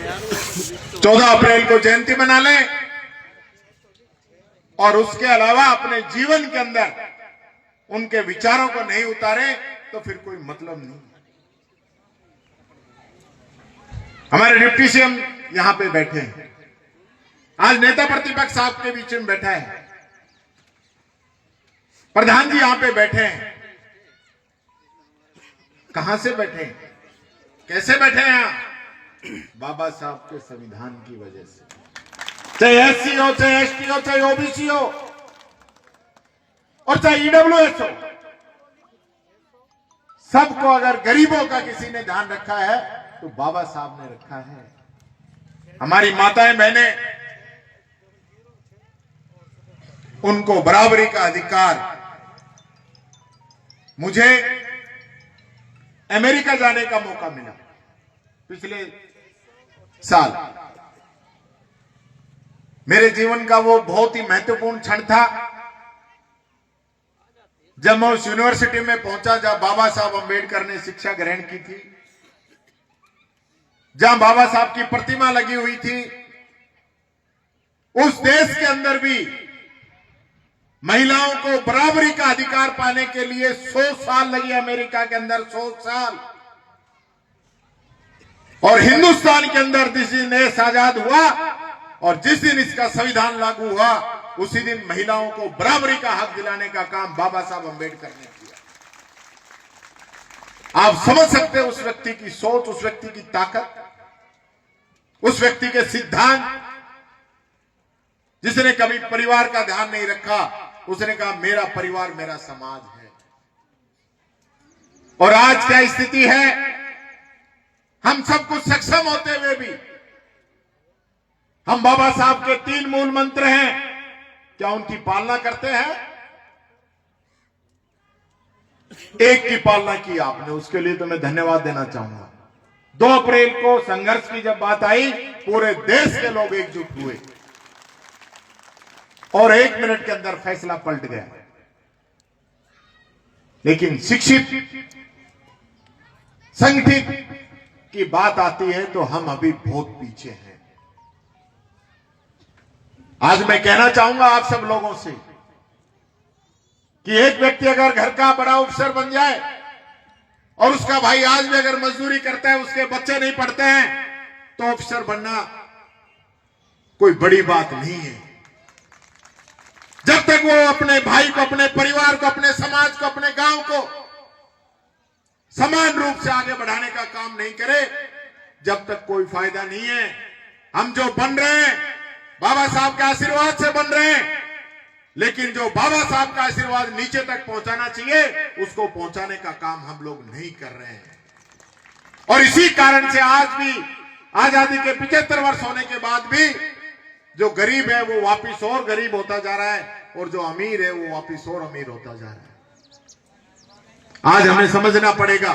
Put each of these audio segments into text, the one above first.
14 अप्रैल को जयंती मना लें और उसके अलावा अपने जीवन के अंदर उनके विचारों को नहीं उतारे तो फिर कोई मतलब नहीं। हमारे डिप्टी सीएम यहां पे बैठे हैं, आज नेता प्रतिपक्ष आपके बीच में बैठा है, प्रधान जी यहां पे बैठे हैं। कहां से बैठे हैं, कैसे बैठे हैं यहां? बाबा साहब के संविधान की वजह से, चाहे एससी हो, चाहे एसटी हो, चाहे ओबीसी हो और चाहे ईडब्ल्यूएस हो, सबको अगर गरीबों का किसी ने ध्यान रखा है तो बाबा साहब ने रखा है। हमारी माताएं बहनें, उनको बराबरी का अधिकार। मुझे अमेरिका जाने का मौका मिला पिछले साल। मेरे जीवन का वो बहुत ही महत्वपूर्ण क्षण था जब मैं उस यूनिवर्सिटी में पहुंचा जहां बाबा साहब अंबेडकर ने शिक्षा ग्रहण की थी, जहां बाबा साहब की प्रतिमा लगी हुई थी। उस देश के अंदर भी महिलाओं को बराबरी का अधिकार पाने के लिए 100 साल लगे, अमेरिका के अंदर 100 साल। और हिंदुस्तान के अंदर जिस दिन देश आजाद हुआ और जिस दिन इसका संविधान लागू हुआ, उसी दिन महिलाओं को बराबरी का हक दिलाने का काम बाबा साहब अंबेडकर ने किया। आप समझ सकते हैं उस व्यक्ति की सोच, उस व्यक्ति की ताकत, उस व्यक्ति के सिद्धांत, जिसने कभी परिवार का ध्यान नहीं रखा। उसने कहा मेरा परिवार मेरा समाज है। और आज क्या स्थिति है, हम सब कुछ सक्षम होते हुए भी हम बाबा साहब के 3 मूल मंत्र हैं, क्या उनकी पालना करते हैं? एक की पालना की आपने, उसके लिए तो मैं धन्यवाद देना चाहूंगा। 2 अप्रैल को संघर्ष की जब बात आई, पूरे देश के लोग एकजुट हुए और 1 मिनट के अंदर फैसला पलट गया। लेकिन शिक्षित, संगठित की बात आती है तो हम अभी बहुत पीछे हैं। आज मैं कहना चाहूंगा आप सब लोगों से कि एक व्यक्ति अगर घर का बड़ा अफसर बन जाए और उसका भाई आज भी अगर मजदूरी करता है, उसके बच्चे नहीं पढ़ते हैं, तो अफसर बनना कोई बड़ी बात नहीं है। जब तक वो अपने भाई को, अपने परिवार को, अपने समाज को, अपने गांव को समान रूप से आगे बढ़ाने का काम नहीं करे, जब तक कोई फायदा नहीं है। हम जो बन रहे हैं बाबा साहब के आशीर्वाद से बन रहे हैं, लेकिन जो बाबा साहब का आशीर्वाद नीचे तक पहुंचाना चाहिए, उसको पहुंचाने का काम हम लोग नहीं कर रहे हैं। और इसी कारण से आज भी आजादी के 75 वर्ष होने के बाद भी जो गरीब है वो वापिस और गरीब होता जा रहा है और जो अमीर है वो वापिस और अमीर होता जा रहा है। आज हमें समझना पड़ेगा,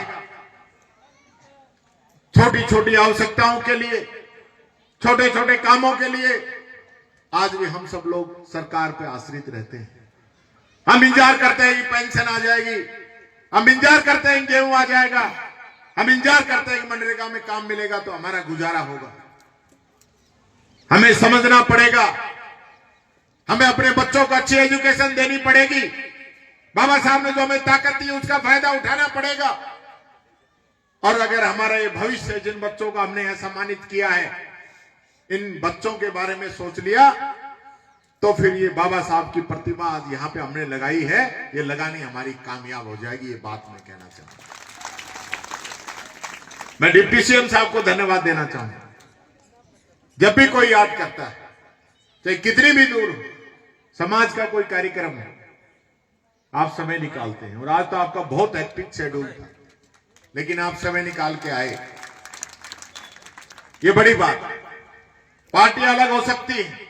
छोटी छोटी आवश्यकताओं के लिए, छोटे छोटे कामों के लिए आज भी हम सब लोग सरकार पे आश्रित रहते हैं। हम इंतजार करते हैं कि पेंशन आ जाएगी, हम इंतजार करते हैं कि गेहूं आ जाएगा, हम इंतजार करते हैं कि मनरेगा में काम मिलेगा तो हमारा गुजारा होगा। हमें समझना पड़ेगा, हमें अपने बच्चों को अच्छी एजुकेशन देनी पड़ेगी। बाबा साहब ने जो हमें ताकत दी उसका फायदा उठाना पड़ेगा। और अगर हमारा ये भविष्य, जिन बच्चों को हमने यहां सम्मानित किया है, इन बच्चों के बारे में सोच लिया तो फिर ये बाबा साहब की प्रतिमा आज यहां पे हमने लगाई है, ये लगानी हमारी कामयाब हो जाएगी। ये बात मैं कहना चाहूंगा। मैं डिप्टी सीएम साहब को धन्यवाद देना चाहूंगा। जब भी कोई याद करता है, चाहे कितनी भी दूर हो, समाज का कोई कार्यक्रम है, आप समय निकालते हैं। और आज तो आपका बहुत हेक्टिक शेड्यूल था, लेकिन आप समय निकाल के आए, ये बड़ी बात। पार्टी अलग हो सकती है,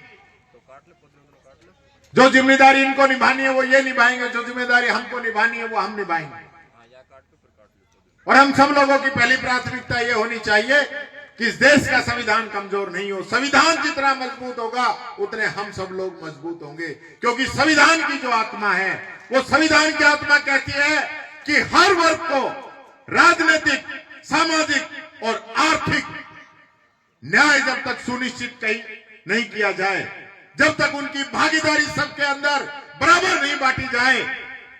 जो जिम्मेदारी इनको निभानी है वो ये निभाएंगे, जो जिम्मेदारी हमको निभानी है वो हम निभाएंगे। और हम सब लोगों की पहली प्राथमिकता ये होनी चाहिए कि इस देश का संविधान कमजोर नहीं हो। संविधान जितना मजबूत होगा उतने हम सब लोग मजबूत होंगे, क्योंकि संविधान की जो आत्मा है, वो संविधान की आत्मा कहती है कि हर वर्ग को राजनीतिक, सामाजिक और आर्थिक न्याय जब तक सुनिश्चित कहीं नहीं किया जाए, जब तक उनकी भागीदारी सबके अंदर बराबर नहीं बांटी जाए,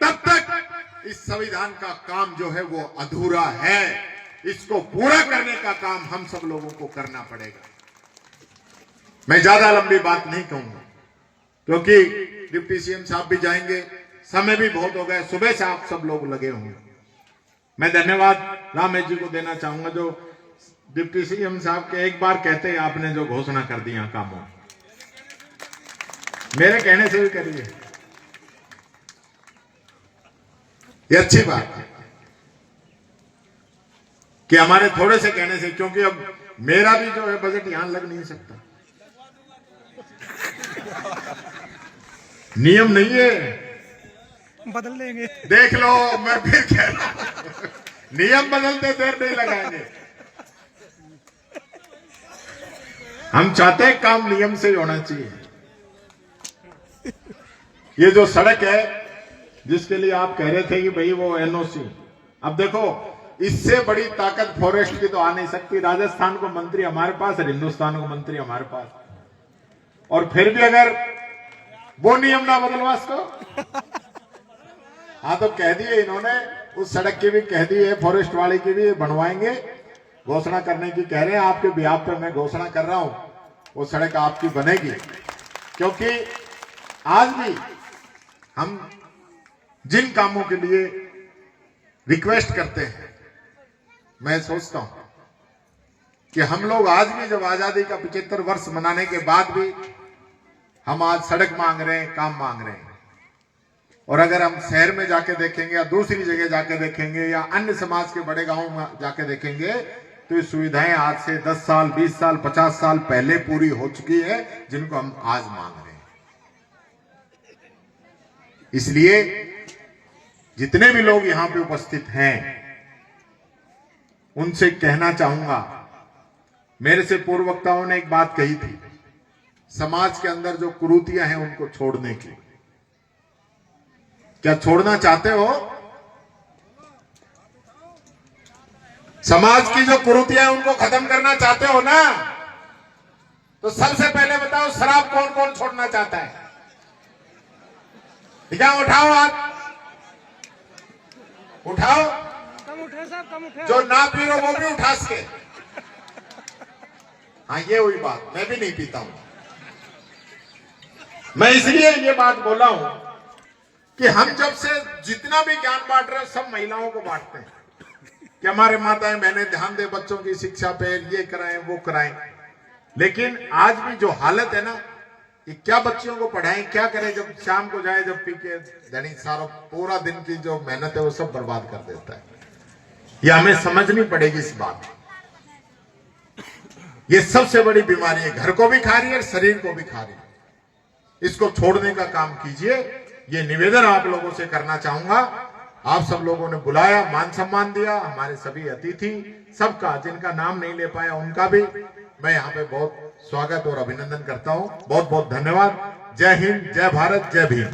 तब तक इस संविधान का काम जो है वो अधूरा है। इसको पूरा करने का काम हम सब लोगों को करना पड़ेगा। मैं ज्यादा लंबी बात नहीं कहूंगा, क्योंकि डिप्टी सीएम साहब भी जाएंगे, समय भी बहुत हो गया, सुबह से आप सब लोग लगे होंगे। मैं धन्यवाद रामेश जी को देना चाहूंगा, जो डिप्टी सीएम साहब के एक बार कहते ही आपने जो घोषणा कर दी कामों, मेरे कहने से भी करिए, ये अच्छी बात है कि हमारे थोड़े से कहने से, क्योंकि अब मेरा भी जो है बजट यहां लग नहीं सकता, नियम नहीं है, बदल लेंगे। देख लो, मैं फिर कह रहा हूं, नियम बदलते देर नहीं लगाएंगे। हम चाहते हैं काम नियम से ही होना चाहिए। ये जो सड़क है जिसके लिए आप कह रहे थे कि भाई वो एनओसी, अब देखो इससे बड़ी ताकत फॉरेस्ट की तो आ नहीं सकती। राजस्थान को मंत्री हमारे पास और हिंदुस्तान को मंत्री हमारे पास, और फिर भी अगर वो नियम ना बदलवा इसको, हाँ तो कह दिए इन्होंने, उस सड़क की भी कह दी है, फॉरेस्ट वाले की भी बनवाएंगे, घोषणा करने की कह रहे हैं। आपके बिहाफ पे मैं घोषणा कर रहा हूं, वो सड़क आपकी बनेगी। क्योंकि आज भी हम जिन कामों के लिए रिक्वेस्ट करते हैं, मैं सोचता हूं कि हम लोग आज भी, जब आजादी का 75 वर्ष मनाने के बाद भी हम आज सड़क मांग रहे हैं, काम मांग रहे हैं। और अगर हम शहर में जाके देखेंगे या दूसरी जगह जाके देखेंगे या अन्य समाज के बड़े गांवों में जाके देखेंगे, तो ये सुविधाएं आज से 10 साल, 20 साल, 50 साल पहले पूरी हो चुकी है, जिनको हम आज मांग रहे हैं। इसलिए जितने भी लोग यहां पे उपस्थित हैं, उनसे कहना चाहूंगा, मेरे से पूर्व वक्ताओं ने एक बात कही थी, समाज के अंदर जो कुरीतियां हैं उनको छोड़ने की। क्या छोड़ना चाहते हो? समाज की जो कुरीतियां हैं उनको खत्म करना चाहते हो ना? तो सबसे पहले बताओ, शराब कौन कौन छोड़ना चाहता है? क्या उठाओ हाथ, उठाओ। कम उठे साहब, कम उठे। जो ना पी रहे वो भी उठा सके। हाँ, ये हुई बात, मैं भी नहीं पीता हूं। मैं इसलिए ये बात बोला हूं कि हम जब से जितना भी ज्ञान बांट रहे हैं, सब महिलाओं को बांटते हैं कि हमारे माताएं बहनें ध्यान दे बच्चों की शिक्षा पे, ये कराएं वो कराएं। लेकिन आज भी जो हालत है ना, कि क्या बच्चियों को पढ़ाएं, क्या करें, जब शाम को जाए, जब पी के दैनिक सारा पूरा दिन की जो मेहनत है वो सब बर्बाद कर देता है। ये हमें समझनी पड़ेगी इस बात। ये सबसे बड़ी बीमारी है, घर को भी खा रही है, शरीर को भी खा रही है। इसको छोड़ने का काम कीजिए, ये निवेदन आप लोगों से करना चाहूंगा। आप सब लोगों ने बुलाया, मान सम्मान दिया, हमारे सभी अतिथि सबका, जिनका नाम नहीं ले पाया उनका भी मैं यहाँ पे बहुत स्वागत और अभिनंदन करता हूँ। बहुत बहुत धन्यवाद। जय हिंद, जय भारत, जय भीम।